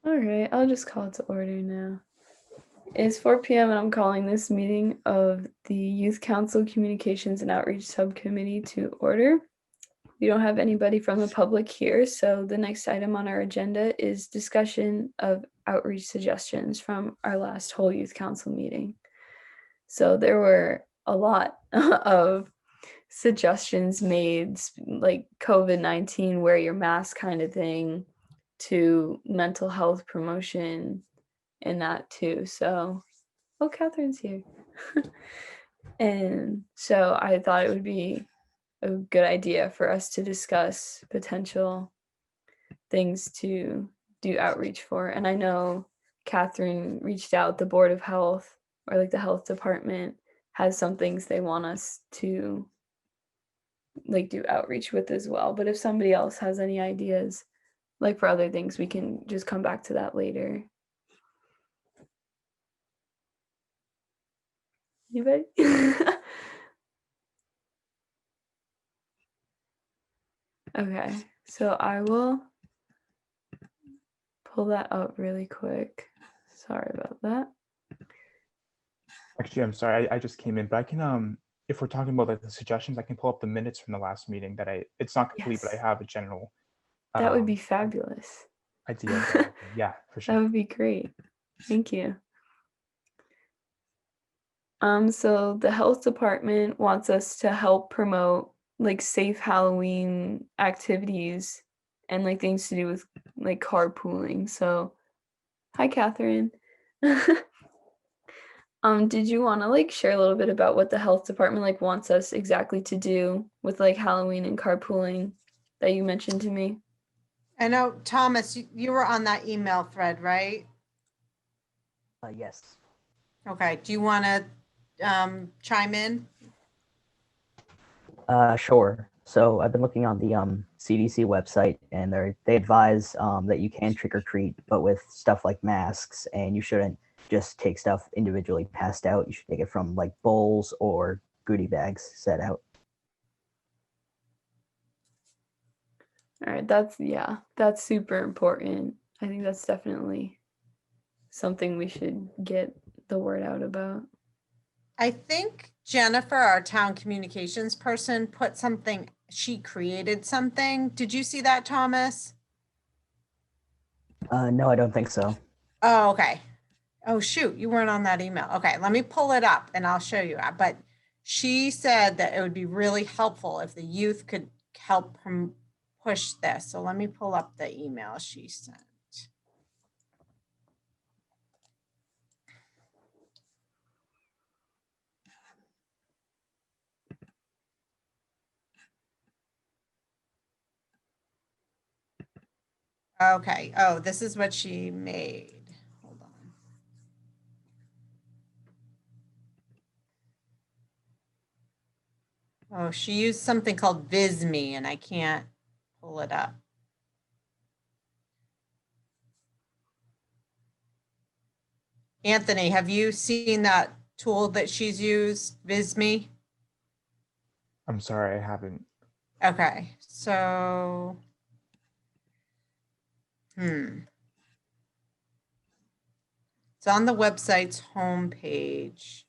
All right, I'll just call it to order now. It's 4 p.m. and I'm calling this meeting of the Youth Council Communications and Outreach Subcommittee to order. We don't have anybody from the public here, so the next item on our agenda is discussion of outreach suggestions from our last whole Youth Council meeting. So there were a lot of suggestions made, like COVID-19, wear your mask kind of thing, to mental health promotion and that too. So, oh, Catherine's here. And so I thought it would be a good idea for us to discuss potential things to do outreach for. And I know Catherine reached out, the Board of Health or like the health department has some things they want us to like do outreach with as well. But if somebody else has any ideas, like for other things, we can just come back to that later. Anybody? Okay, so I will pull that up really quick. Sorry about that. Actually, I'm sorry, I just came in, but I can, if we're talking about like the suggestions, I can pull up the minutes from the last meeting it's not complete, but I Yes, have a general that would be fabulous. idea of what, yeah, for That sure. would be great. Thank you. So the health department wants us to help promote like safe Halloween activities and like things to do with like carpooling. So, hi, Catherine. Did you want to like share a little bit about what the health department like wants us exactly to do with like Halloween and carpooling that you mentioned to me? I know, Thomas, you were on that email thread, right? Yes. Okay, do you want to chime in? Sure. So I've been looking on the CDC website, and they advise that you can trick or treat, but with stuff like masks, and you shouldn't just take stuff individually passed out. You should take it from like bowls or goodie bags set out. All right, that's super important. I think that's definitely something we should get the word out about. I think Jennifer, our town communications person, she created something. Did you see that, Thomas? No, I don't think so. Oh, okay. Oh, shoot, you weren't on that email. Okay, let me pull it up and I'll show you. But she said that it would be really helpful if the youth could help push this. So let me pull up the email she sent. Okay. Oh, this is what she made. Hold on. Oh, she used something called VisMe and I can't pull it up. Anthony, have you seen that tool that she's used, VisMe? I'm sorry, I haven't. Okay, so, it's on the website's homepage.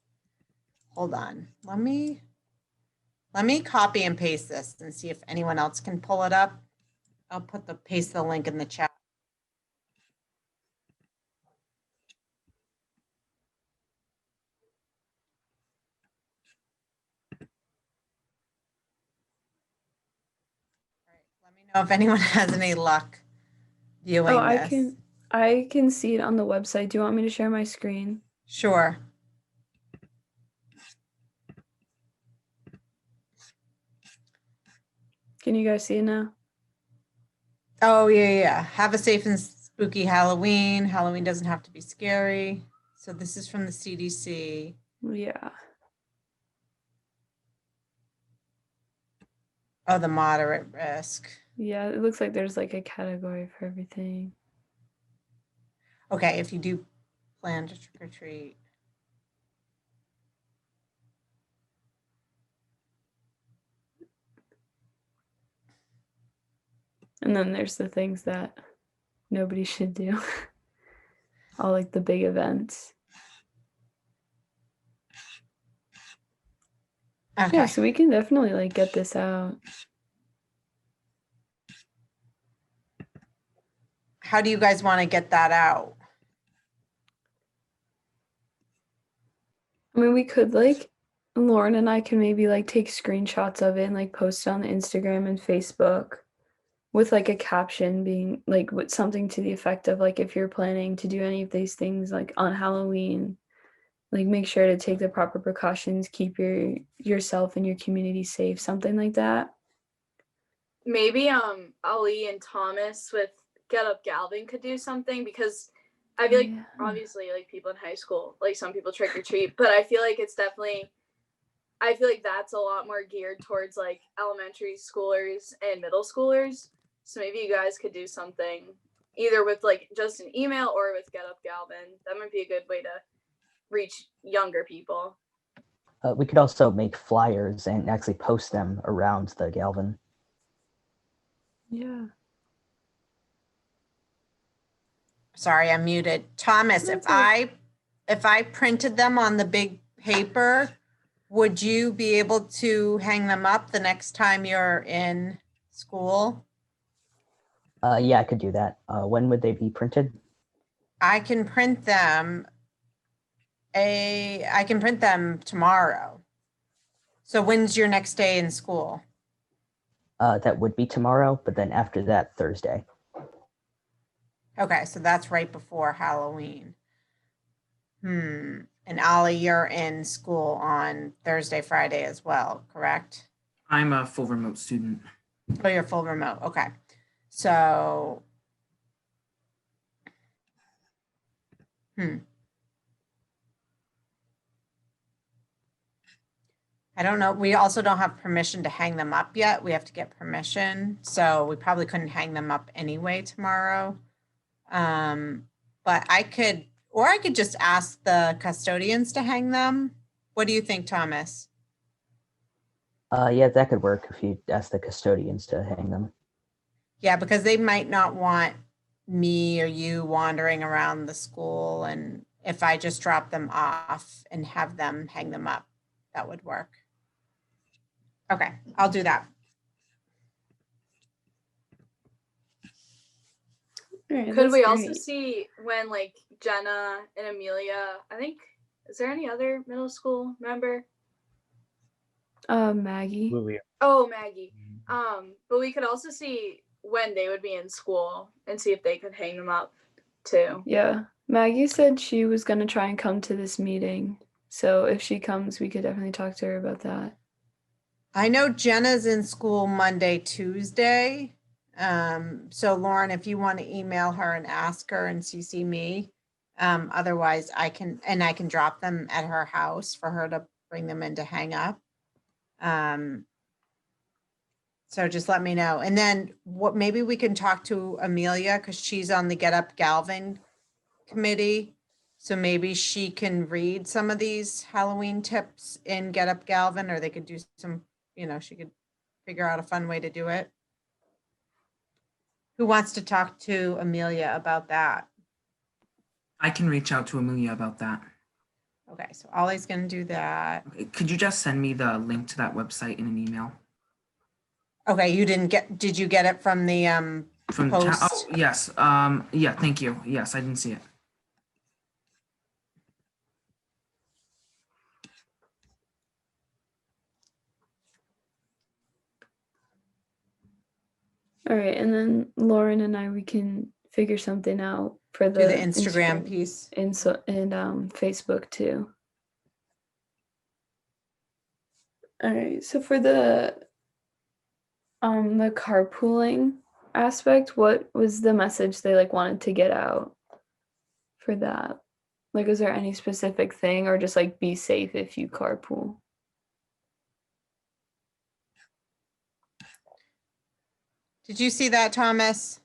Hold on, let me copy and paste this and see if anyone else can pull it up. I'll paste the link in the chat. Let me know if anyone has any luck viewing this. I can see it on the website. Do you want me to share my screen? Sure. Can you guys see it now? Oh, yeah. Have a safe and spooky Halloween. Halloween doesn't have to be scary. So this is from the CDC. Yeah. Oh, the moderate risk. Yeah, it looks like there's like a category for everything. Okay, if you do plan to trick or treat. And then there's the things that nobody should do. all like the big events. Okay. Yeah, so we can definitely like get this out. How do you guys want to get that out? I mean, we could like Lauren and I can maybe like take screenshots of it and like post it on the Instagram and Facebook with like a caption being like with something to the effect of like if you're planning to do any of these things like on Halloween, like make sure to take the proper precautions, keep yourself and your community safe, something like that. Maybe Ali and Thomas with Get Up Galvin could do something, because I feel like Yeah. obviously like people in high school, like some people trick or treat, but I feel like that's a lot more geared towards like elementary schoolers and middle schoolers. So maybe you guys could do something either with like just an email or with Get Up Galvin. That might be a good way to reach younger people. We could also make flyers and actually post them around the Galvin. Yeah. Sorry, I'm muted. Thomas, That's okay. if I printed them on the big paper, would you be able to hang them up the next time you're in school? Yeah, I could do that. When would they be printed? I can print them. I can print them tomorrow. So when's your next day in school? That would be tomorrow, but then after that, Thursday. Okay, so that's right before Halloween. And Ollie, you're in school on Thursday, Friday as well, correct? I'm a full remote student. Oh, you're full remote. Okay. So, I don't know. We also don't have permission to hang them up yet. We have to get permission. So we probably couldn't hang them up anyway tomorrow. But I could just ask the custodians to hang them. What do you think, Thomas? Yeah, that could work if you ask the custodians to hang them. Yeah, because they might not want me or you wandering around the school. And if I just drop them off and have them hang them up, that would work. Okay, I'll do that. All right, Could that's we also great. see when like Jenna and Amelia, I think, is there any other middle school member? Maggie. Lilia. Oh, Maggie. But we could also see when they would be in school and see if they could hang them up too. Yeah. Maggie said she was gonna try and come to this meeting. So if she comes, we could definitely talk to her about that. I know Jenna's in school Monday, Tuesday. So Lauren, if you want to email her and ask her and CC me, otherwise I can drop them at her house for her to bring them in to hang up. So just let me know. And then maybe we can talk to Amelia because she's on the Get Up Galvin committee. So maybe she can read some of these Halloween tips in Get Up Galvin, or they could do some, she could figure out a fun way to do it. Who wants to talk to Amelia about that? I can reach out to Amelia about that. Okay, so Ollie's going to do that. Okay, could you just send me the link to that website in an email? Okay, did you get it from the From the post? oh, yes. Yeah, thank you. Yes, I didn't see it. All right, and then Lauren and I, we can figure something out for Do the Instagram piece. and Facebook too. All right, so for the carpooling aspect, what was the message they like wanted to get out for that? Like, is there any specific thing, or just like be safe if you carpool? Did you see that, Thomas?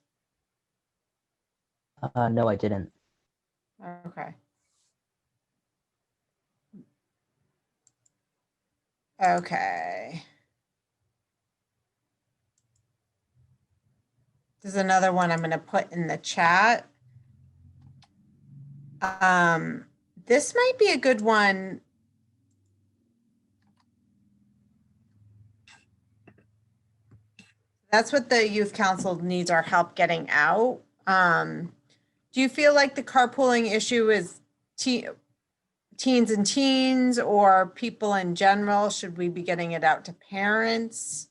No, I didn't. Okay. Okay. There's another one I'm going to put in the chat. This might be a good one. That's what the youth council needs our help getting out. Do you feel like the carpooling issue is teens and teens or people in general? Should we be getting it out to parents?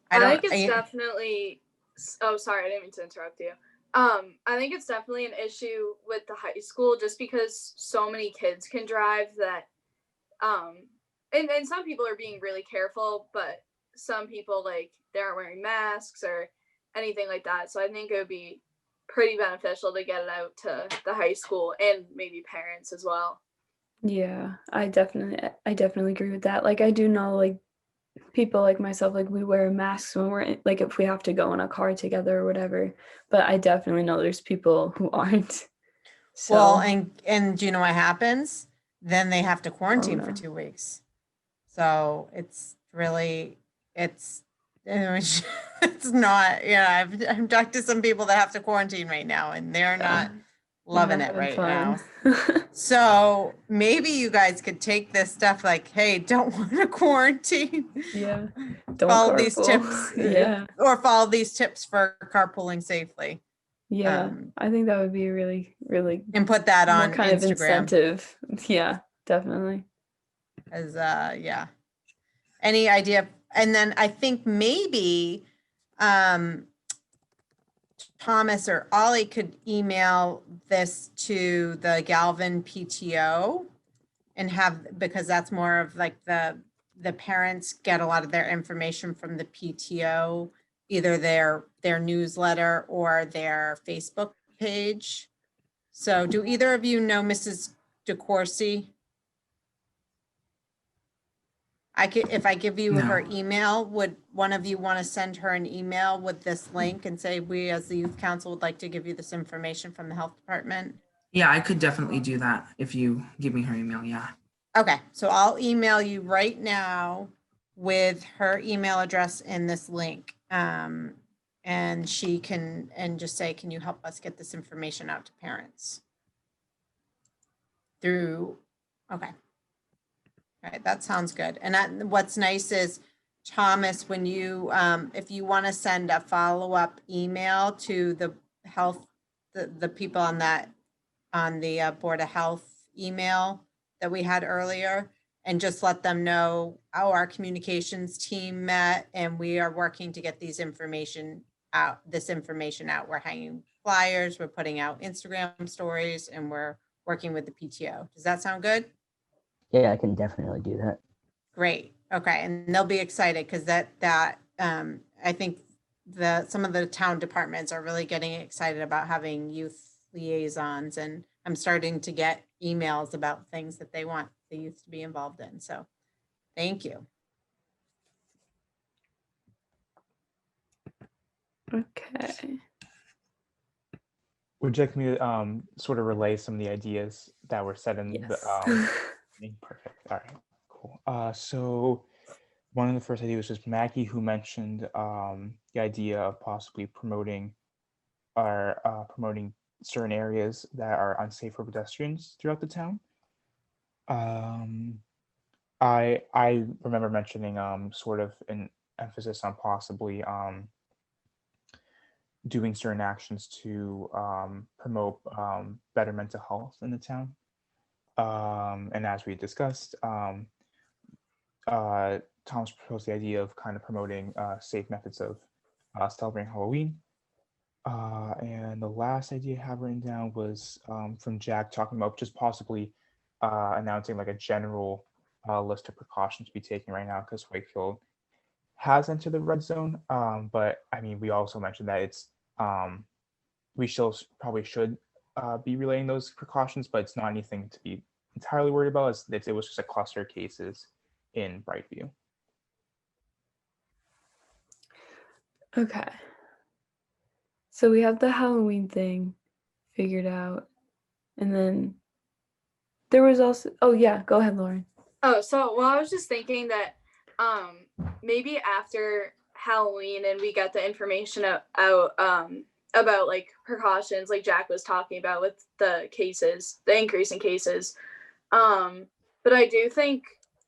I think it's definitely. Oh, sorry, I didn't mean to interrupt you. I think it's definitely an issue with the high school, just because so many kids can drive that. And some people are being really careful, but some people, like, they aren't wearing masks or anything like that. So I think it would be pretty beneficial to get it out to the high school and maybe parents as well. Yeah, I definitely agree with that. Like, I do know, like, people like myself, like, we wear masks when we're like, if we have to go in a car together or whatever, but I definitely know there's people who aren't. So, Well, and do you know what happens? Then they have to quarantine for no. 2 weeks. So it's really, it's not, yeah, I've talked to some people that have to quarantine right now and they're not loving it right now. So maybe you guys could take this stuff like, hey, don't want to quarantine. Yeah. Don't follow these carpool. tips. Yeah. Or follow these tips for carpooling safely. Yeah. I think that would be really, really and put that more on kind Instagram. of incentive. Yeah, definitely. As yeah. Any idea? And then I think maybe Thomas or Ollie could email this to the Galvin PTO and have, because that's more of like the parents get a lot of their information from the PTO, either their newsletter or their Facebook page. So do either of you know Mrs. DeCourcy? If I give you her email, would one of you want to send her an email with this link and say, we as the youth council would like to give you this information from the health department? Yeah, I could definitely do that if you give me her email. Yeah. Okay, so I'll email you right now with her email address and this link. And she can, and just say, can you help us get this information out to parents? Through, okay. All right, that sounds good. And what's nice is, Thomas, when you, if you want to send a follow-up email to the health, the people on that, on the Board of Health email that we had earlier, and just let them know how our communications team met and we are working to get this information out. We're hanging flyers, we're putting out Instagram stories, and we're working with the PTO. Does that sound good? Yeah, I can definitely do that. Great. Okay. And they'll be excited because I think some of the town departments are really getting excited about having youth liaisons, and I'm starting to get emails about things that they want the youth to be involved in. So thank you. Okay. Would you like me to sort of relay some of the ideas that were said in Yes. the perfect. All right, cool. So one of the first ideas was Maggie, who mentioned the idea of possibly promoting certain areas that are unsafe for pedestrians throughout the town. I remember mentioning sort of an emphasis on possibly doing certain actions to promote better mental health in the town. And as we discussed, Tom's proposed the idea of kind of promoting safe methods of celebrating Halloween. And the last idea I have written down was from Jack, talking about just possibly announcing like a general list of precautions to be taken right now, because Wakefield has entered the red zone. But I mean, we also mentioned that it's we still probably should be relaying those precautions, but it's not anything to be entirely worried about. It was just a cluster of cases in Brightview. Okay. So we have the Halloween thing figured out. And then there was also, oh yeah, go ahead, Lauren. Oh, so well, I was just thinking that maybe after Halloween and we get the information out about like precautions, like Jack was talking about with the cases, the increase in cases. But I do think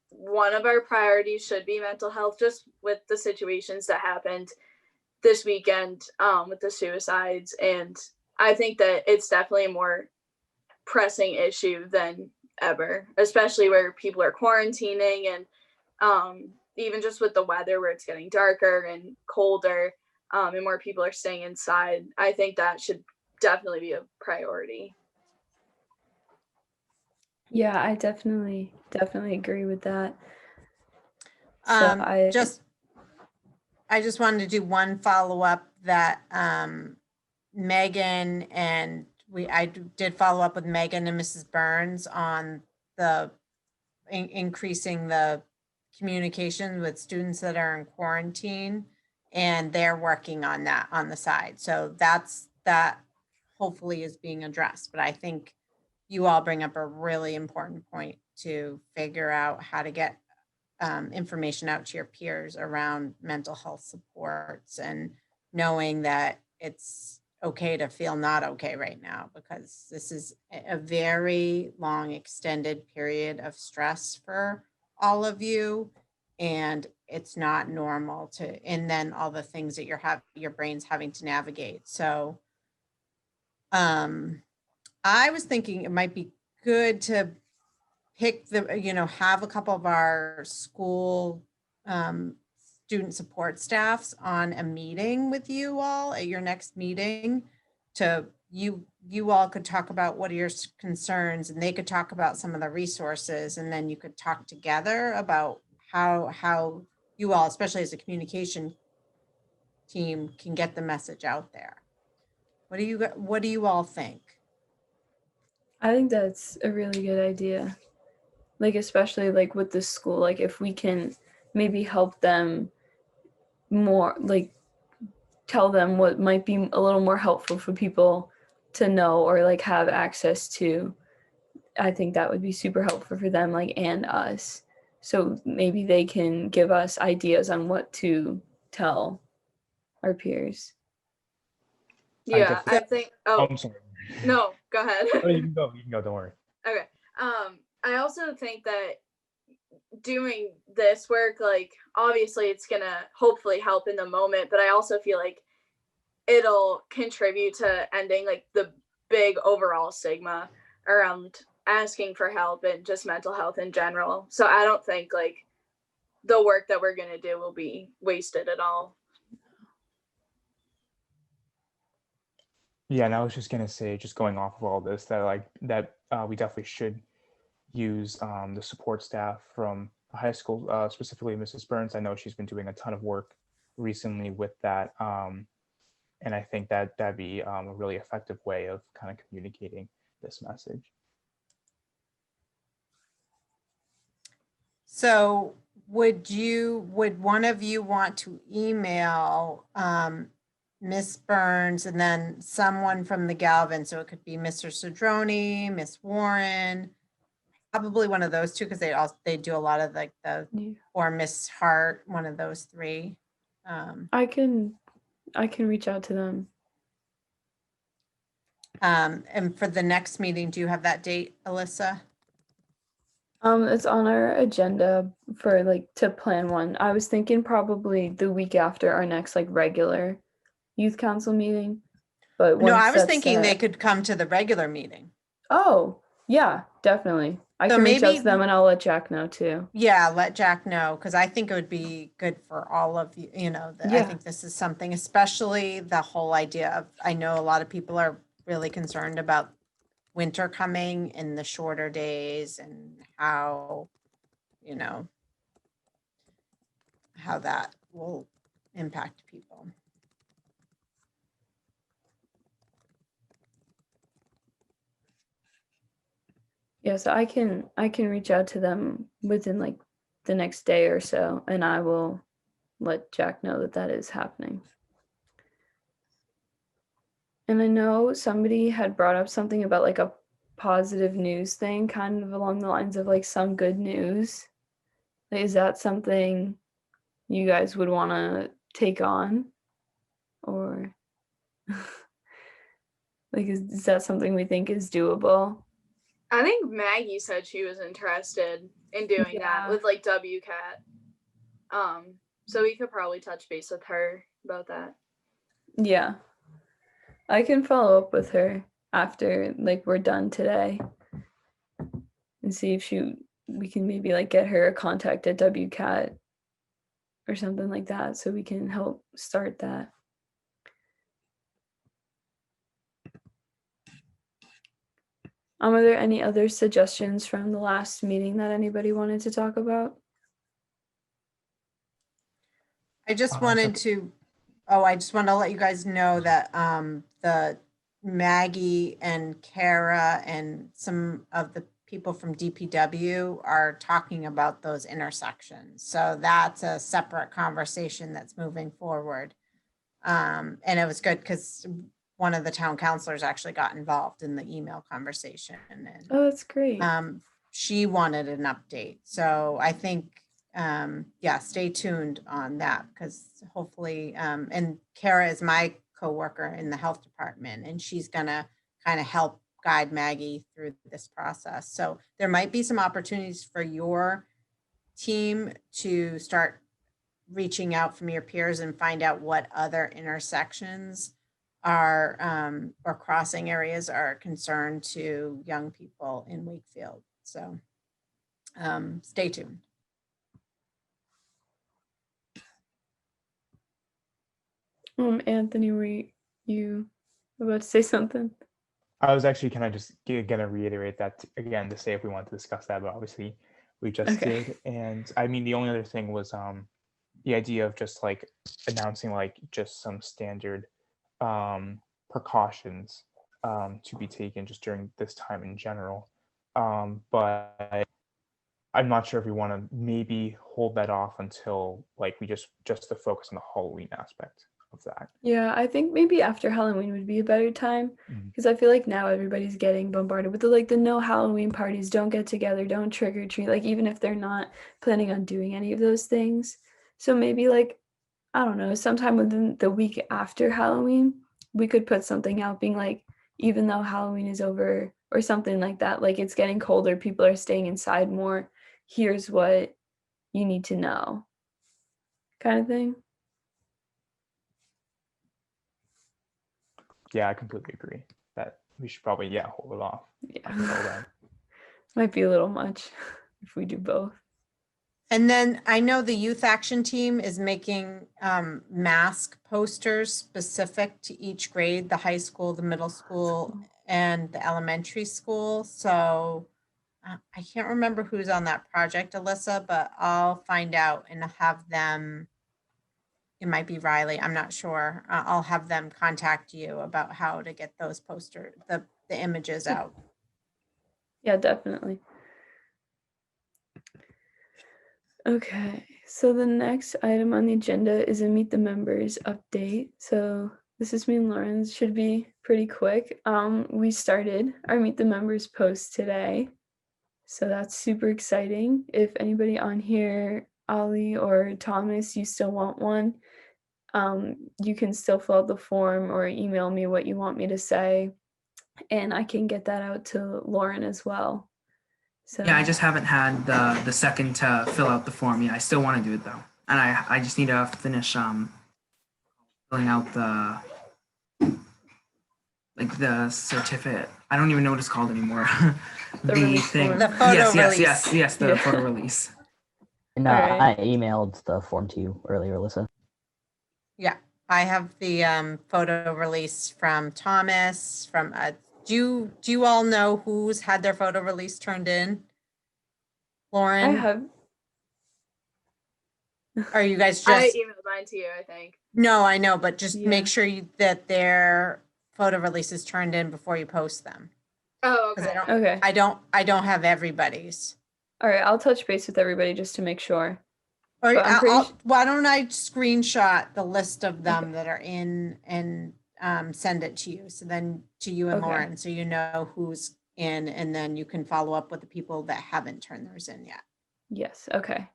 one of our priorities should be mental health, just with the situations that happened this weekend with the suicides. And I think that it's definitely a more pressing issue than ever, especially where people are quarantining and even just with the weather where it's getting darker and colder and more people are staying inside. I think that should definitely be a priority. Yeah, I definitely agree with that. So I just wanted to do one follow-up that Megan and I did follow up with Megan and Mrs. Burns on the increasing the communication with students that are in quarantine, and they're working on that on the side. So that hopefully is being addressed. But I think you all bring up a really important point to figure out how to get information out to your peers around mental health supports, and knowing that it's okay to feel not okay right now, because this is a very long extended period of stress for all of you, and it's not normal and then all the things that your brain's having to navigate. So I was thinking it might be good to pick have a couple of our school student support staffs on a meeting with you all at your next meeting, to you all could talk about what are your concerns, and they could talk about some of the resources, and then you could talk together about how you all, especially as a communication team, can get the message out there. What do you all think? I think that's a really good idea. Like, especially like with the school, like if we can maybe help them more, like tell them what might be a little more helpful for people to know or like have access to, I think that would be super helpful for them, like, and us. So maybe they can give us ideas on what to tell our peers. Yeah, I think. Oh, I'm sorry. no, go ahead. Oh, you can go. You can go. Don't worry. Okay. I also think that doing this work, like, obviously it's gonna hopefully help in the moment, but I also feel like it'll contribute to ending like the big overall stigma around asking for help and just mental health in general. So I don't think like the work that we're gonna do will be wasted at all. Yeah, and I was just gonna say, just going off of all this, that we definitely should use the support staff from the high school, specifically Mrs. Burns. I know she's been doing a ton of work recently with that, and I think that that'd be a really effective way of kind of communicating this message. So would one of you want to email Miss Burns and then someone from the Galvin? So it could be Mr. Cedrone, Miss Warren, probably one of those two, because they do a lot of like or Miss Hart, one of those three. I can reach out to them. And for the next meeting, do you have that date, Alyssa? It's on our agenda for like to plan one. I was thinking probably the week after our next like regular youth council meeting. But No, I was that's thinking they set- could come to the regular meeting. Oh, yeah, definitely. I So can reach out maybe- to them and I'll let Jack know too. Yeah, let Jack know, because I think it would be good for all of you, I Yeah. think this is something, especially the whole idea of, I know a lot of people are really concerned about winter coming and the shorter days and how, how that will impact people. Yeah, so I can reach out to them within like the next day or so, and I will let Jack know that that is happening. And I know somebody had brought up something about like a positive news thing, kind of along the lines of like some good news. Like, is that something you guys would want to take on? Or Like, is that something we think is doable? I think Maggie said she was interested in doing that Yeah. with like WCAT. So we could probably touch base with her about that. Yeah. I can follow up with her after like we're done today and see if we can maybe like get her a contact at WCAT or something like that so we can help start that. Are there any other suggestions from the last meeting that anybody wanted to talk about? I just so- wanted to, I just want to let you guys know that the Maggie and Kara and some of the people from DPW are talking about those intersections. So that's a separate conversation that's moving forward. And it was good because one of the town councilors actually got involved in the email conversation, and Oh, that's great. she wanted an update. So I think, stay tuned on that because hopefully, and Kara is my coworker in the health department, and she's gonna kind of help guide Maggie through this process. So there might be some opportunities for your team to start reaching out from your peers and find out what other intersections are or crossing areas are a concern to young people in Wakefield. So stay tuned. Anthony, were you about to say something? I was actually kind of just gonna reiterate that again to say if we want to discuss that, but obviously we just Okay. did. And I mean, the only other thing was the idea of just like announcing like just some standard precautions to be taken just during this time in general. But I'm not sure if we want to maybe hold that off until like we just to focus on the Halloween aspect of that. Yeah, I think maybe after Halloween would be a better time Mhm. because I feel like now everybody's getting bombarded with the no Halloween parties, don't get together, don't trick or treat, like even if they're not planning on doing any of those things. So maybe like, I don't know, sometime within the week after Halloween, we could put something out being like, even though Halloween is over or something like that, like it's getting colder, people are staying inside more. Here's what you need to know, kind of thing. Yeah, I completely agree that we should probably hold it off until Yeah. then. Might be a little much if we do both. And then I know the youth action team is making mask posters specific to each grade, the high school, the middle school, cool. and the elementary school. So I can't remember who's on that project, Alyssa, but I'll find out and have them. It might be Riley. I'm not sure. I'll have them contact you about how to get those the images out. Yeah, definitely. Okay, so the next item on the agenda is a meet the members update. So this is me and Lauren. Should be pretty quick. We started our meet the members post today, so that's super exciting. If anybody on here, Ali or Thomas, you still want one, you can still fill out the form or email me what you want me to say, and I can get that out to Lauren as well. So Yeah, I just haven't had the second to fill out the form yet. I still want to do it though, and I just need to finish filling out the certificate. I don't even know what it's called anymore. The release form. The photo yes, release. the Yeah. photo release. And All right. I emailed the form to you earlier, Alyssa. Yeah, I have the photo release from Thomas. From do you all know who's had their photo release turned in? Lauren, I have. are you guys I just? emailed mine to you, I think. No, I know, but just Yeah. make sure that their photo release is turned in before you post them. Oh, 'Cause okay. Okay. I don't have everybody's. All right. I'll touch base with everybody just to make sure. Or But I'm pretty why don't I screenshot the list of them Okay. that are in and send it to you. So then to you and Okay. Lauren, so you know who's in, and then you can follow up with the people that haven't turned theirs in yet. Yes. Okay.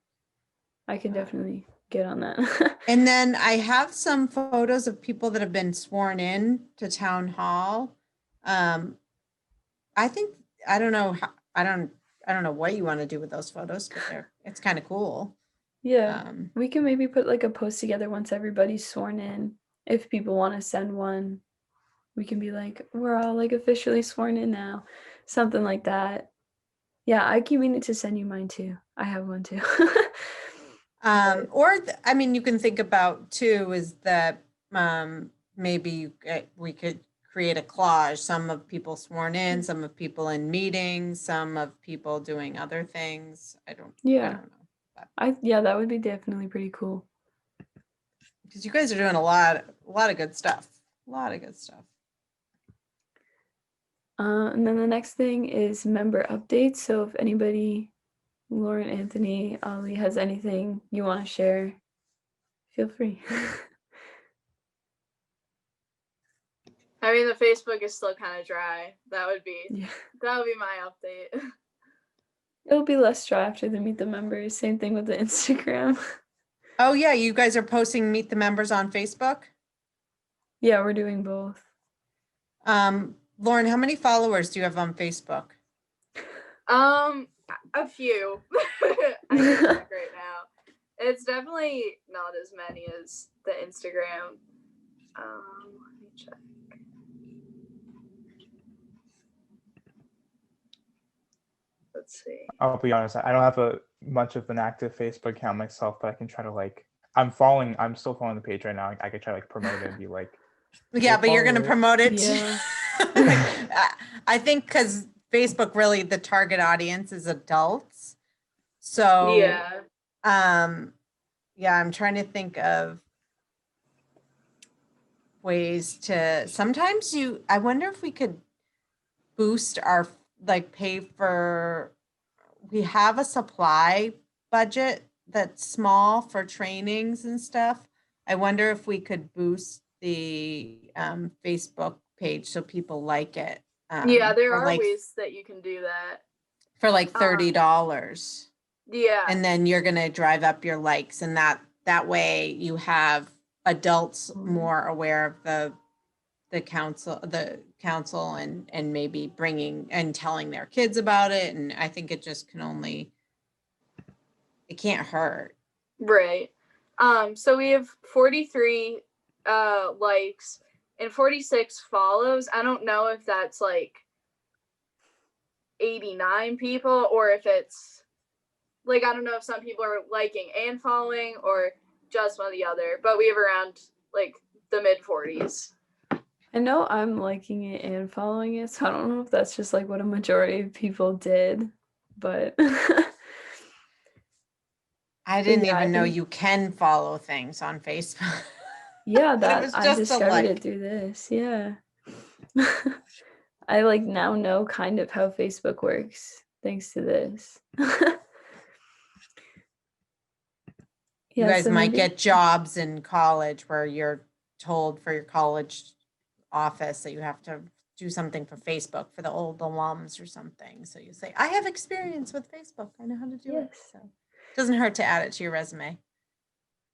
I can definitely get on that. And then I have some photos of people that have been sworn in to town hall. I think, I don't know how, I don't know what you want to do with those photos, but it's kind of cool. Yeah. We can maybe put like a post together once everybody's sworn in. If people want to send one, we can be like, we're all like officially sworn in now. Something like that. Yeah, I keep meaning to send you mine too. I have one too. I mean, you can think about too, is that maybe we could create a collage, some of people sworn in, some of people in meetings, some of people doing other things. I don't know. Yeah, that would be definitely pretty cool. Because you guys are doing a lot of good stuff. A lot of good stuff. And then the next thing is member updates. So if anybody, Lauren, Anthony, Ollie, has anything you want to share, feel free. I mean, the Facebook is still kind of dry. That would be my update. It'll be less dry after the Meet the Members. Same thing with the Instagram. Oh yeah, you guys are posting Meet the Members on Facebook? Yeah, we're doing both. Lauren, how many followers do you have on Facebook? A few. I can check right now. It's definitely not as many as the Instagram. Let me check. Let's see. I'll be honest, I don't have much of an active Facebook account myself, but I can try to like, I'm still following the page right now. I could try to like promote it and be like, yeah, but you're going to promote it. Yeah. I think because Facebook really, the target audience is adults. So yeah, I'm trying to think of ways to, sometimes I wonder if we could boost our, like pay for, we have a supply budget that's small for trainings and stuff. I wonder if we could boost the Facebook page so people like it. yeah, there are ways that you can do that. For like $30. Yeah. And then you're going to drive up your likes, and that way you have adults more aware of the council and maybe bringing and telling their kids about it. And I think it just it can't hurt. Right. So we have 43 likes and 46 follows. I don't know if that's like 89 people or if it's like, I don't know if some people are liking and following or just one or the other, but we have around like the mid 40s. I know I'm liking it and following it, so I don't know if that's just like what a majority of people did, but I didn't even know you can follow things on Facebook. Yeah, It was I just discovered it through this. Yeah. I like now know kind of how Facebook works thanks to this. You guys might get jobs in college where you're told for your college office that you have to do something for Facebook for the old alums or something. So you say, I have experience with Facebook. I know how to do it. So it doesn't hurt to add it to your resume.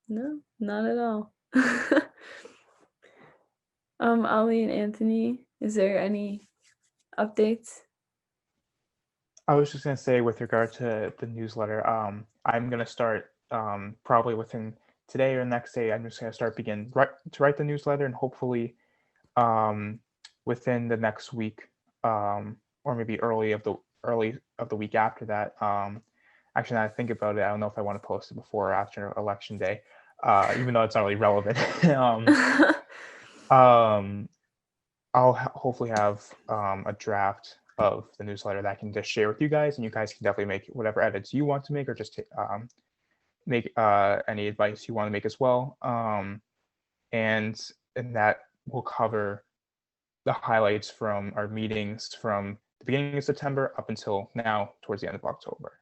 No, not at all. Ollie and Anthony, is there any updates? I was just gonna say with regard to the newsletter, I'm gonna start probably within today or next day. I'm just gonna start to write the newsletter, and hopefully within the next week, or maybe early of the week after that. Actually, now I think about it, I don't know if I want to post it before or after election day, even though it's not really relevant. I'll hopefully have a draft of the newsletter that I can just share with you guys, and you guys can definitely make whatever edits you want to make, or just make any advice you want to make as well. And that will cover the highlights from our meetings from the beginning of September up until now towards the end of October.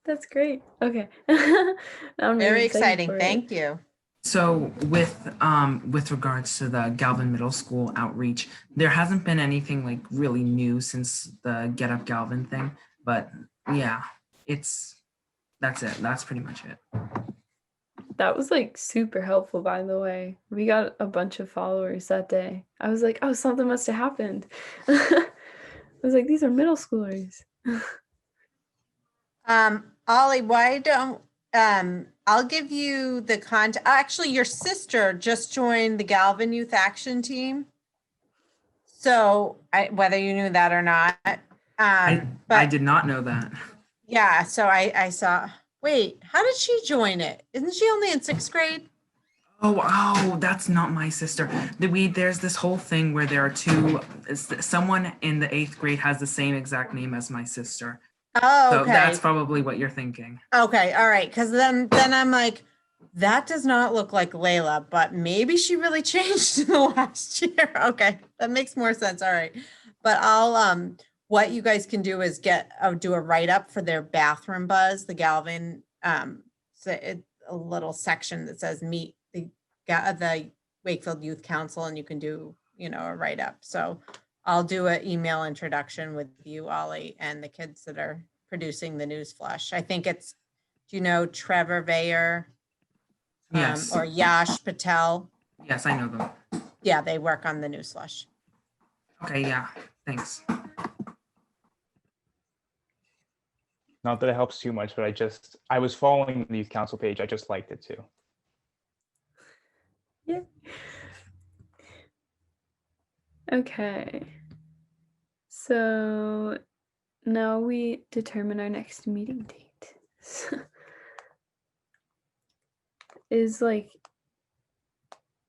That's great. Okay. Very exciting. Thank you. So with regards to the Galvin Middle School outreach, there hasn't been anything like really new since the Get Up Galvin thing, but yeah, that's it. That's pretty much it. That was like super helpful, by the way. We got a bunch of followers that day. I was like, oh, something must have happened. I was like, these are middle schoolers. Ollie, why don't I'll give you the contact. Actually, your sister just joined the Galvin Youth Action Team. So whether you knew that or not, I but did not know that. yeah, so I saw, wait, how did she join it? Isn't she only in 6th grade? Oh, that's not my sister. There's this whole thing where there are two, someone in the 8th grade has the same exact name as my sister. Oh, So okay. that's probably what you're thinking. Okay, all right. Because then I'm like, that does not look like Layla, but maybe she really changed in the last year. Okay, that makes more sense. All right, but I'll what you guys can do is do a write up for their bathroom buzz, the Galvin a little section that says meet the Wakefield Youth Council, and you can do a write up. So I'll do an email introduction with you, Ollie, and the kids that are producing the news flash. I think it's, do you know Trevor Vayer? Yes. Or Yash Patel? Yes, I know them. Yeah, they work on the news flash. Okay, yeah, thanks. Not that it helps too much, but I was following the youth council page. I just liked it too. Yeah. Okay. So now we determine our next meeting date. Is like,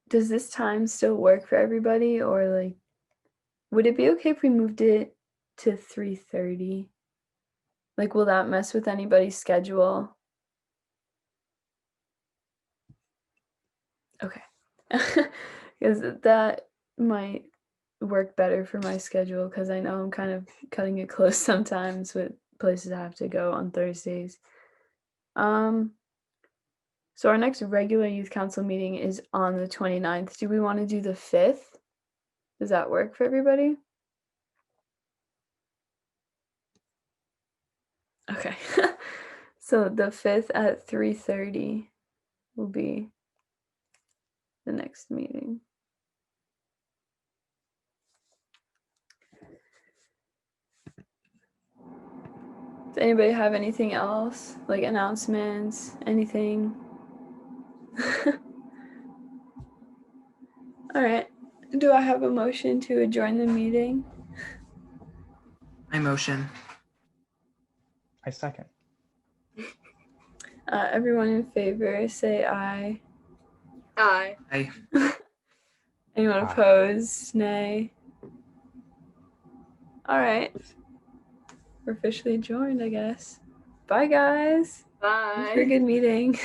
does this time still work for everybody, or like, would it be okay if we moved it to 3:30? Like, will that mess with anybody's schedule? Okay. Because that might work better for my schedule, because I know I'm kind of cutting it close sometimes with places I have to go on Thursdays. So our next regular youth council meeting is on the 29th. Do we want to do the 5th? Does that work for everybody? Okay. So the 5th at 3:30 will be the next meeting. Does anybody have anything else? Like announcements? Anything? All right. Do I have a motion to adjourn the meeting? I motion. I second. Everyone in favor, say aye. Aye. I Anyone Aye. opposed? Nay. All right. We're officially adjourned, I guess. Bye, guys. Thanks for a Bye. good meeting.